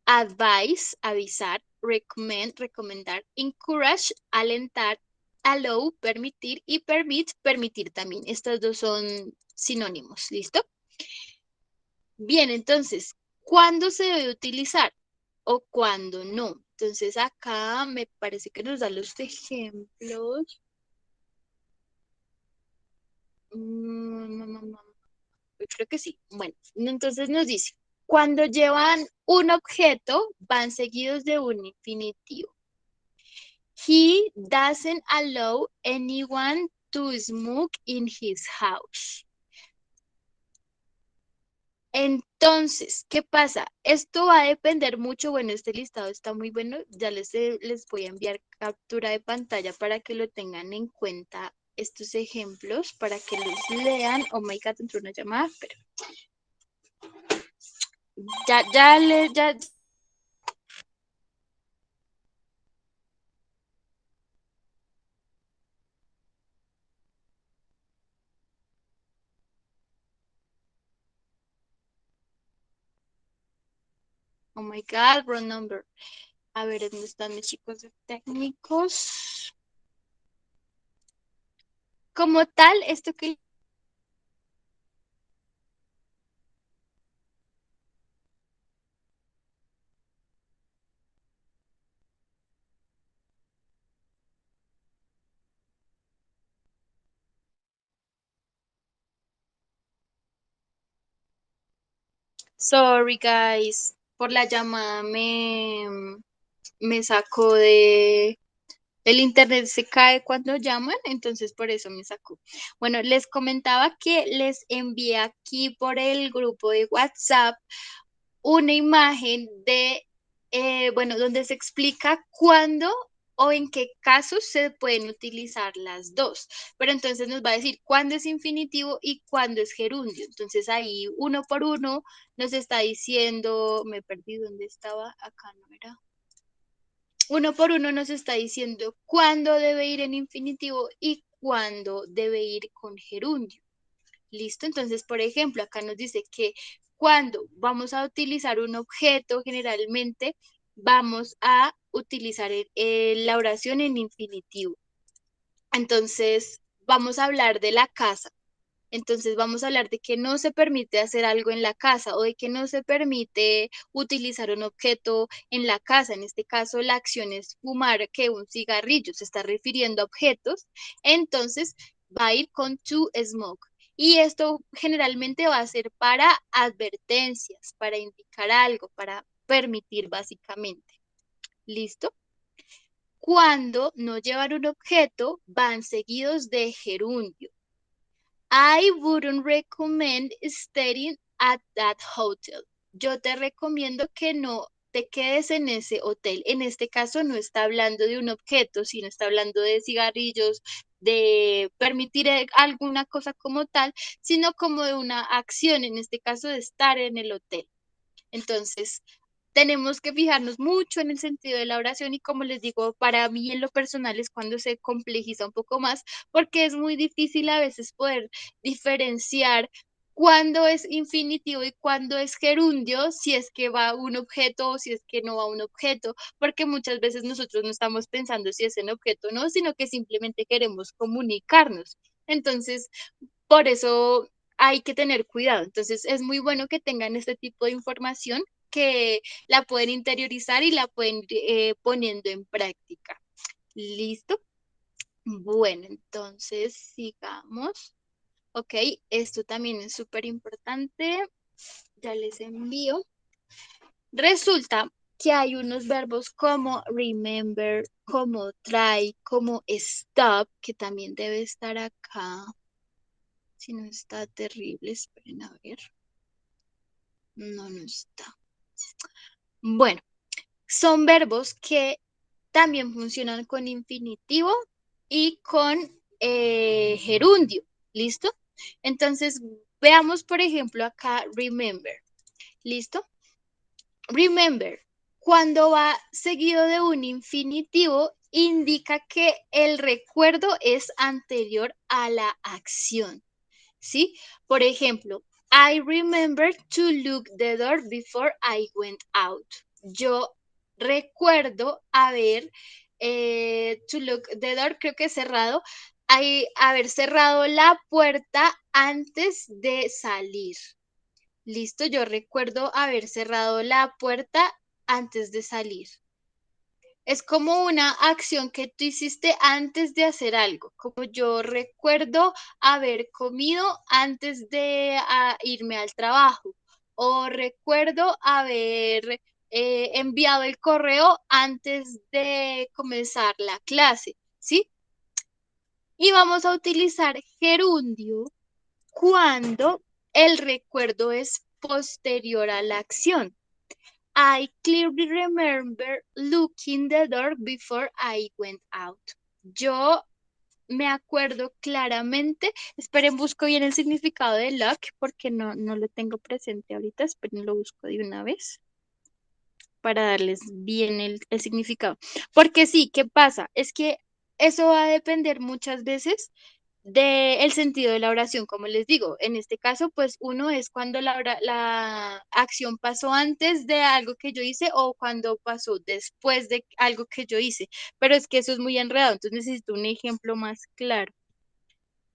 advise, avisar, recommend, recomendar, encourage, alentar, allow, permitir y permit, permitir también. Estos dos son sinónimos, ¿listo? Bien, entonces, ¿cuándo se debe utilizar o cuándo no? Entonces, acá me parece que nos da los ejemplos. Creo que sí. Bueno, entonces nos dice, cuando llevan un objeto, van seguidos de un infinitivo. He doesn't allow anyone to smoke in his house. Entonces, ¿qué pasa? Esto va a depender mucho, bueno, este listado está muy bueno, ya les voy a enviar captura de pantalla para que lo tengan en cuenta estos ejemplos, para que los lean. Oh my God, entró una llamada, pero ya. Oh my God, wrong number. A ver, ¿dónde están mis chicos de técnicos? Como tal, esto que... Sorry, guys, por la llamada me sacó de... El internet se cae cuando llaman, entonces por eso me sacó. Bueno, les comentaba que les envié aquí por el grupo de WhatsApp una imagen de, bueno, donde se explica cuándo o en qué casos se pueden utilizar las dos. Pero entonces nos va a decir cuándo es infinitivo y cuándo es gerundio. Entonces ahí uno por uno nos está diciendo, me perdí dónde estaba, acá no era. Uno por uno nos está diciendo cuándo debe ir en infinitivo y cuándo debe ir con gerundio. ¿Listo? Entonces, por ejemplo, acá nos dice que cuando vamos a utilizar un objeto, generalmente vamos a utilizar la oración en infinitivo. Entonces, vamos a hablar de la casa. Entonces vamos a hablar de que no se permite hacer algo en la casa o de que no se permite utilizar un objeto en la casa. En este caso, la acción es fumar que un cigarrillo, se está refiriendo a objetos. Entonces va a ir con to smoke. Y esto generalmente va a ser para advertencias, para indicar algo, para permitir básicamente. ¿Listo? Cuando no llevan un objeto, van seguidos de gerundio. I wouldn't recommend staying at that hotel. Yo te recomiendo que no te quedes en ese hotel. En este caso no está hablando de un objeto, sino está hablando de cigarrillos, de permitir alguna cosa como tal, sino como de una acción, en este caso de estar en el hotel. Entonces, tenemos que fijarnos mucho en el sentido de la oración y como les digo, para mí en lo personal es cuando se complejiza un poco más porque es muy difícil a veces poder diferenciar cuándo es infinitivo y cuándo es gerundio, si es que va un objeto o si es que no va un objeto, porque muchas veces nosotros no estamos pensando si es un objeto o no, sino que simplemente queremos comunicarnos. Entonces, por eso hay que tener cuidado. Entonces, es muy bueno que tengan este tipo de información que la pueden interiorizar y la pueden poniendo en práctica. ¿Listo? Bueno, entonces sigamos. Ok, esto también es súper importante. Ya les envío. Resulta que hay unos verbos como remember, como try, como stop, que también debe estar acá. Si no está terrible, esperen a ver. No, no está. Bueno, son verbos que también funcionan con infinitivo y con gerundio. ¿Listo? Entonces, veamos, por ejemplo, acá remember. ¿Listo? Remember, cuando va seguido de un infinitivo indica que el recuerdo es anterior a la acción, ¿sí? Por ejemplo, I remember to look the door before I went out. Yo recuerdo haber, to look the door, creo que es cerrado, haber cerrado la puerta antes de salir. Listo, yo recuerdo haber cerrado la puerta antes de salir. Es como una acción que tú hiciste antes de hacer algo, como yo recuerdo haber comido antes de irme al trabajo, o recuerdo haber enviado el correo antes de comenzar la clase, ¿sí? Y vamos a utilizar gerundio cuando el recuerdo es posterior a la acción. I clearly remember looking the door before I went out. Yo me acuerdo claramente, esperen, busco bien el significado de look porque no lo tengo presente ahorita, esperen, lo busco de una vez para darles bien el significado. Porque sí, ¿qué pasa? Es que eso va a depender muchas veces del sentido de la oración, como les digo. En este caso, pues uno es cuando la acción pasó antes de algo que yo hice o cuando pasó después de algo que yo hice. Pero es que eso es muy enredado, entonces necesito un ejemplo más claro.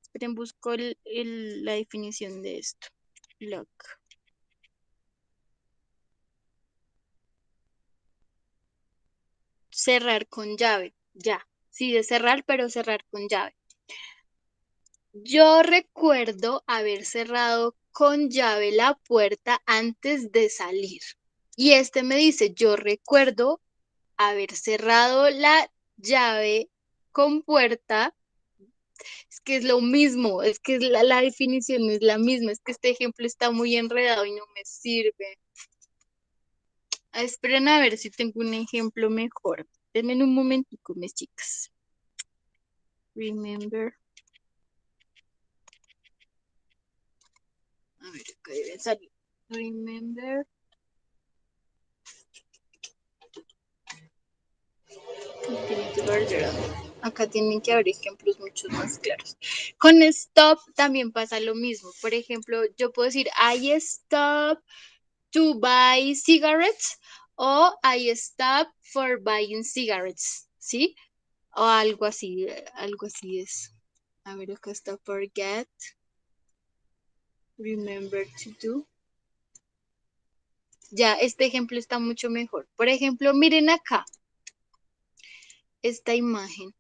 Esperen, busco la definición de esto. Lock. Cerrar con llave, ya. Sí, de cerrar, pero cerrar con llave. Yo recuerdo haber cerrado con llave la puerta antes de salir. Y este me dice, yo recuerdo haber cerrado la llave con puerta. Es que es lo mismo, es que la definición es la misma, es que este ejemplo está muy enredado y no me sirve. Esperen a ver si tengo un ejemplo mejor. Denme un momentico, mis chicas. Remember. A ver, acá debe salir. Remember. Acá tienen que haber ejemplos mucho más claros. Con stop también pasa lo mismo. Por ejemplo, yo puedo decir I stop to buy cigarettes o I stop for buying cigarettes, ¿sí? O algo así es. A ver, acá está forget, remember to do. Ya, este ejemplo está mucho mejor. Por ejemplo, miren acá esta imagen.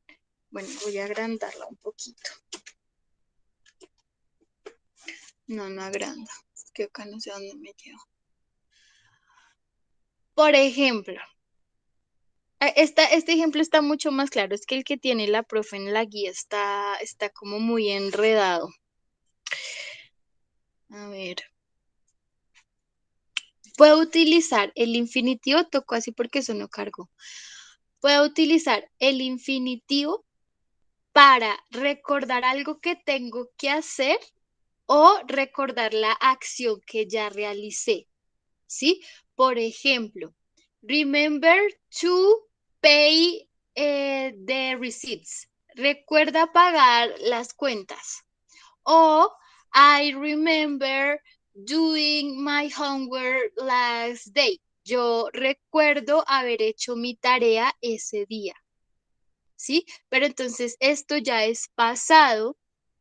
Bueno, voy a agrandarla un poquito. No agranda. Es que acá no sé dónde me llevo. Por ejemplo, este ejemplo está mucho más claro. Es que el que tiene la profe en la guía está como muy enredado. A ver. Puedo utilizar el infinitivo, toco así porque eso no cargó. Puedo utilizar el infinitivo para recordar algo que tengo que hacer o recordar la acción que ya realicé, ¿sí? Por ejemplo, remember to pay the receipts. Recuerda pagar las cuentas. O I remember doing my homework last day. Yo recuerdo haber hecho mi tarea ese día, ¿sí? Pero entonces esto ya es pasado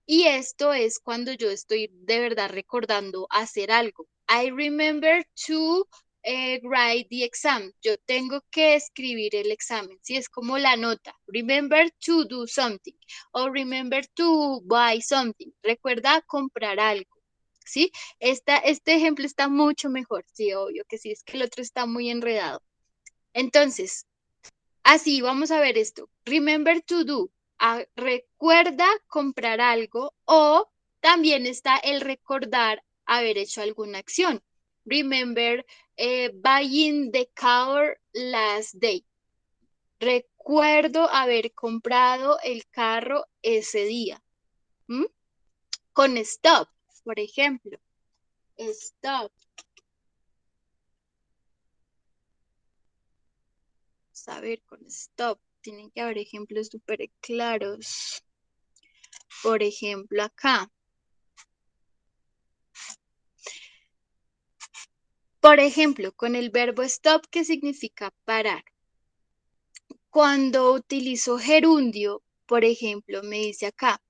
y esto es cuando yo estoy de verdad recordando hacer algo. I remember to write the exam. Yo tengo que escribir el examen, ¿sí? Es como la nota. Remember to do something. O remember to buy something. Recuerda comprar algo, ¿sí? Este ejemplo está mucho mejor, sí, obvio que sí, es que el otro está muy enredado. Entonces, así, vamos a ver esto. Remember to do. Recuerda comprar algo o también está el recordar haber hecho alguna acción. Remember buying the car last day. Recuerdo haber comprado el carro ese día. ¿Mm? Con stop, por ejemplo. Stop. Saber con stop. Tienen que haber ejemplos súper claros. Por ejemplo, acá. Por ejemplo, con el verbo stop, que significa parar. Cuando utilizo gerundio, por ejemplo, me dice acá,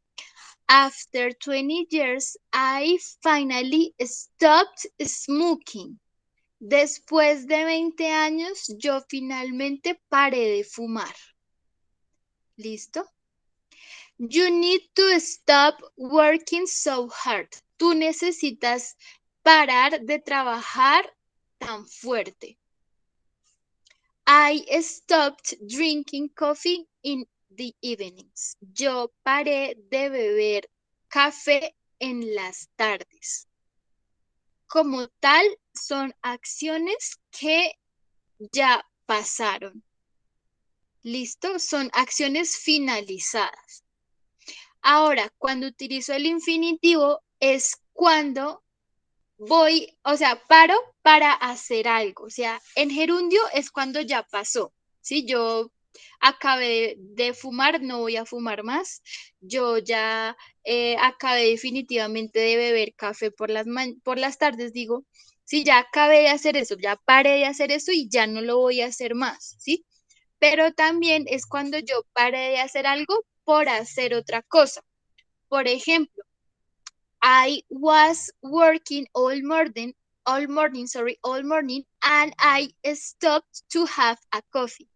after 20 years, I finally stopped smoking. Después de 20 años, yo finalmente paré de fumar. ¿Listo? You need to stop working so hard. Tú necesitas parar de trabajar tan fuerte. I stopped drinking coffee in the evenings. Yo paré de beber café en las tardes. Como tal, son acciones que ya pasaron. ¿Listo? Son acciones finalizadas. Ahora, cuando utilizo el infinitivo es cuando voy, o sea, paro para hacer algo. O sea, en gerundio es cuando ya pasó. Si yo acabé de fumar, no voy a fumar más. Yo ya acabé definitivamente de beber café por las tardes, digo. Sí, ya acabé de hacer eso, ya paré de hacer eso y ya no lo voy a hacer más, ¿sí? Pero también es cuando yo paré de hacer algo por hacer otra cosa. Por ejemplo, I was working all morning, and I stopped to have a coffee.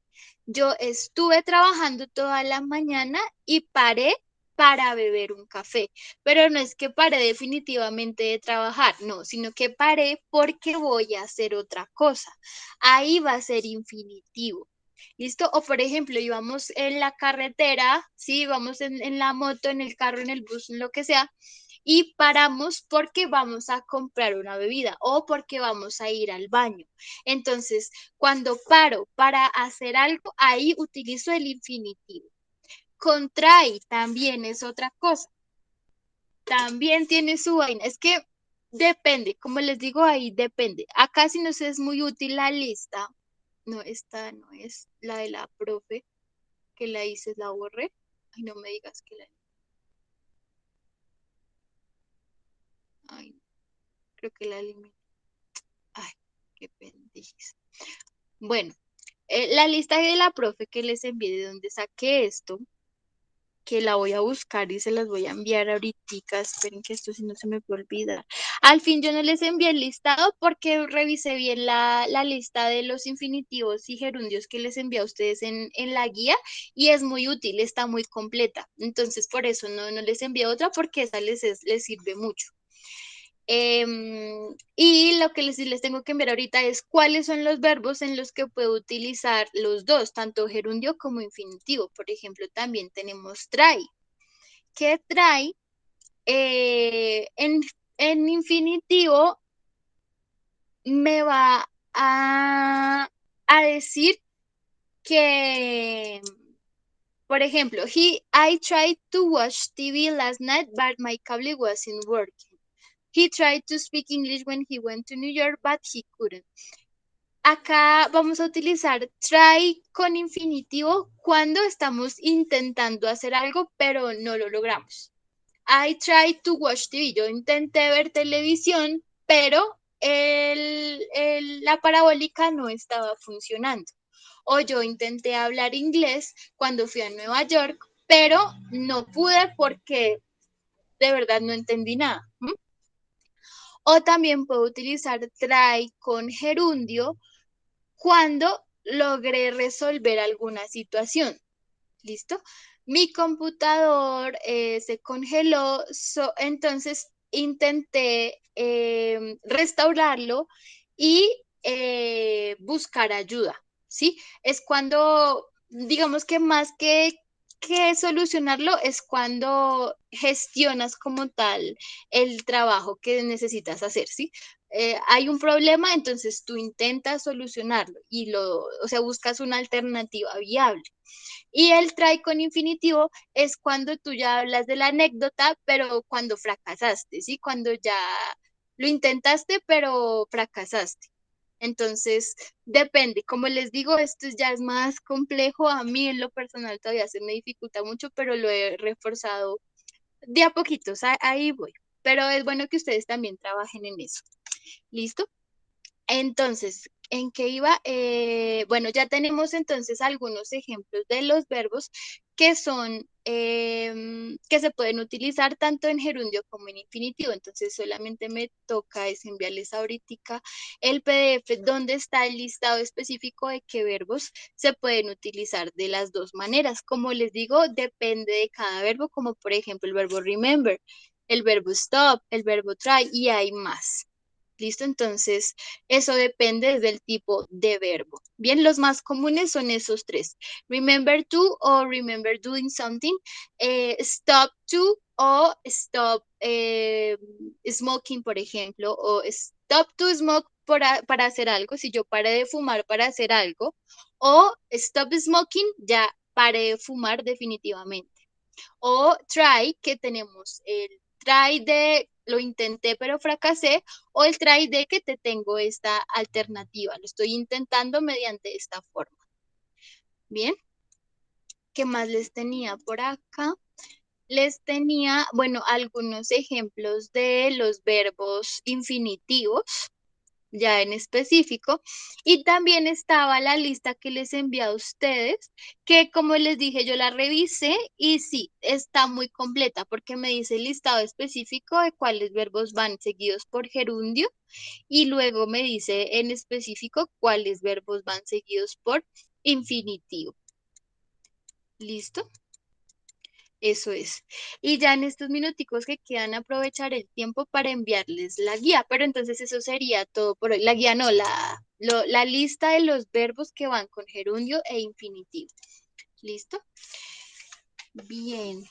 Yo estuve trabajando toda la mañana y paré para beber un café, pero no es que paré definitivamente de trabajar, no, sino que paré porque voy a hacer otra cosa. Ahí va a ser infinitivo. ¿Listo? O por ejemplo, íbamos en la carretera, sí, íbamos en la moto, en el carro, en el bus, en lo que sea, y paramos porque vamos a comprar una bebida o porque vamos a ir al baño. Entonces, cuando paro para hacer algo, ahí utilizo el infinitivo. Contrae también es otra cosa. También tiene su vaina. Es que depende, como les digo, ahí depende. Acá si nos es muy útil la lista. No, esta no es la de la profe, que la hice, la borré. Ay, no me digas que la... Ay, creo que la eliminé. Ay, qué pendejis. Bueno, la lista de la profe que les envié de donde saqué esto, que la voy a buscar y se las voy a enviar ahorita. Esperen que esto si no se me puede olvidar. Al fin yo no les envié el listado porque revisé bien la lista de los infinitivos y gerundios que les envié a ustedes en la guía y es muy útil, está muy completa. Entonces por eso no les envié otra porque esa les sirve mucho. Y lo que les tengo que enviar ahorita es cuáles son los verbos en los que puedo utilizar los dos, tanto gerundio como infinitivo. Por ejemplo, también tenemos trae. ¿Qué trae? En infinitivo me va a decir que, por ejemplo, I tried to watch TV last night, but my cable wasn't working. He tried to speak English when he went to New York, but he couldn't. Acá vamos a utilizar try con infinitivo cuando estamos intentando hacer algo, pero no lo logramos. I tried to watch TV. Yo intenté ver televisión, pero la parabólica no estaba funcionando. O yo intenté hablar inglés cuando fui a Nueva York, pero no pude porque de verdad no entendí nada. O también puedo utilizar try con gerundio cuando logré resolver alguna situación. ¿Listo? Mi computador se congeló, entonces intenté restaurarlo y buscar ayuda, ¿sí? Es cuando, digamos que más que solucionarlo, es cuando gestionas como tal el trabajo que necesitas hacer, ¿sí? Hay un problema, entonces tú intentas solucionarlo y o sea, buscas una alternativa viable. Y el try con infinitivo es cuando tú ya hablas de la anécdota, pero cuando fracasaste, ¿sí? Cuando ya lo intentaste, pero fracasaste. Entonces, depende. Como les digo, esto ya es más complejo. A mí en lo personal todavía se me dificulta mucho, pero lo he reforzado de a poquitos. Ahí voy. Pero es bueno que ustedes también trabajen en eso. ¿Listo? Entonces, ¿en qué iba? Bueno, ya tenemos entonces algunos ejemplos de los verbos que son, que se pueden utilizar tanto en gerundio como en infinitivo. Entonces, solamente me toca es enviarles ahorita el PDF donde está el listado específico de qué verbos se pueden utilizar de las dos maneras. Como les digo, depende de cada verbo, como por ejemplo el verbo remember, el verbo stop, el verbo try y hay más. ¿Listo? Entonces, eso depende del tipo de verbo. Bien, los más comunes son esos tres. Remember to o remember doing something. Stop to o stop smoking, por ejemplo. O stop to smoke para hacer algo. Si yo paré de fumar para hacer algo. O stop smoking, ya paré de fumar definitivamente. O try, que tenemos el try de lo intenté pero fracasé, o el try de que te tengo esta alternativa, lo estoy intentando mediante esta forma. Bien, ¿qué más les tenía por acá? Les tenía, bueno, algunos ejemplos de los verbos infinitivos ya en específico. Y también estaba la lista que les envié a ustedes, que como les dije, yo la revisé y sí, está muy completa porque me dice el listado específico de cuáles verbos van seguidos por gerundio y luego me dice en específico cuáles verbos van seguidos por infinitivo. ¿Listo? Eso es. Y ya en estos minuticos que quedan, aprovechar el tiempo para enviarles la guía. Pero entonces eso sería todo por hoy. La guía no, la lista de los verbos que van con gerundio e infinitivo. ¿Listo? Bien.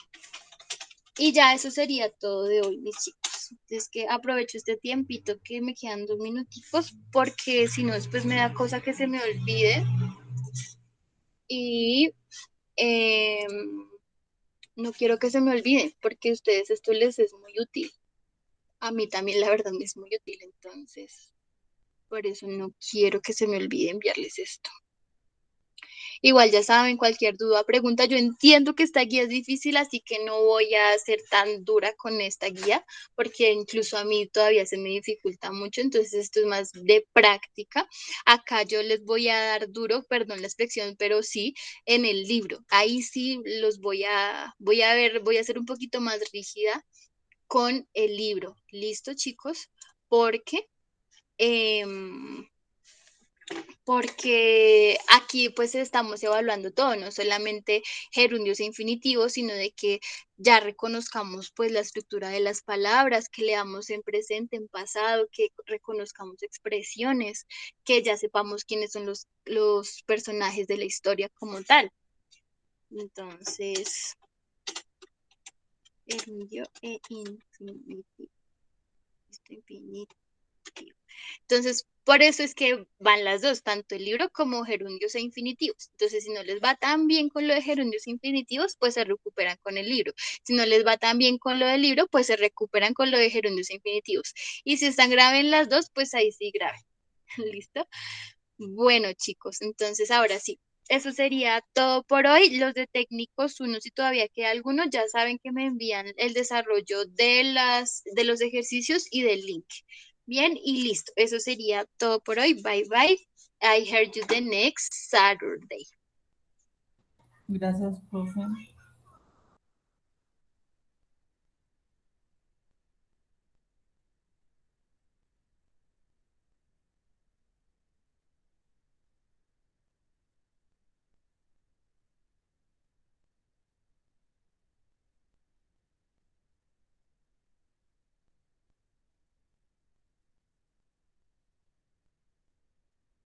Y ya eso sería todo de hoy, mis chicos. Es que aprovecho este tiempito que me quedan 2 minuticos porque si no después me da cosa que se me olvide. Y no quiero que se me olvide porque a ustedes esto les es muy útil. A mí también la verdad me es muy útil, entonces por eso no quiero que se me olvide enviarles esto. Igual ya saben, cualquier duda, pregunta, yo entiendo que esta guía es difícil, así que no voy a ser tan dura con esta guía, porque incluso a mí todavía se me dificulta mucho, entonces esto es más de práctica. Acá yo les voy a dar duro, perdón la expresión, pero sí, en el libro. Ahí sí los voy a ver, voy a ser un poquito más rígida con el libro. ¿Listo, chicos? Porque porque aquí pues estamos evaluando todo, no solamente gerundios e infinitivos, sino de que ya reconozcamos pues la estructura de las palabras, que leamos en presente, en pasado, que reconozcamos expresiones, que ya sepamos quiénes son los personajes de la historia como tal. Entonces, gerundio e infinitivo. Entonces, por eso es que van las dos, tanto el libro como gerundios e infinitivos. Entonces, si no les va tan bien con lo de gerundios e infinitivos, pues se recuperan con el libro. Si no les va tan bien con lo del libro, pues se recuperan con lo de gerundios e infinitivos. Y si están graben las dos, pues ahí sí graben. ¿Listo? Bueno, chicos, entonces ahora sí. Eso sería todo por hoy. Los de técnicos 1, si todavía queda alguno, ya saben que me envían el desarrollo de los ejercicios y del link. Bien, y listo. Eso sería todo por hoy. Bye, bye. I heard you the next Saturday. Gracias, profe.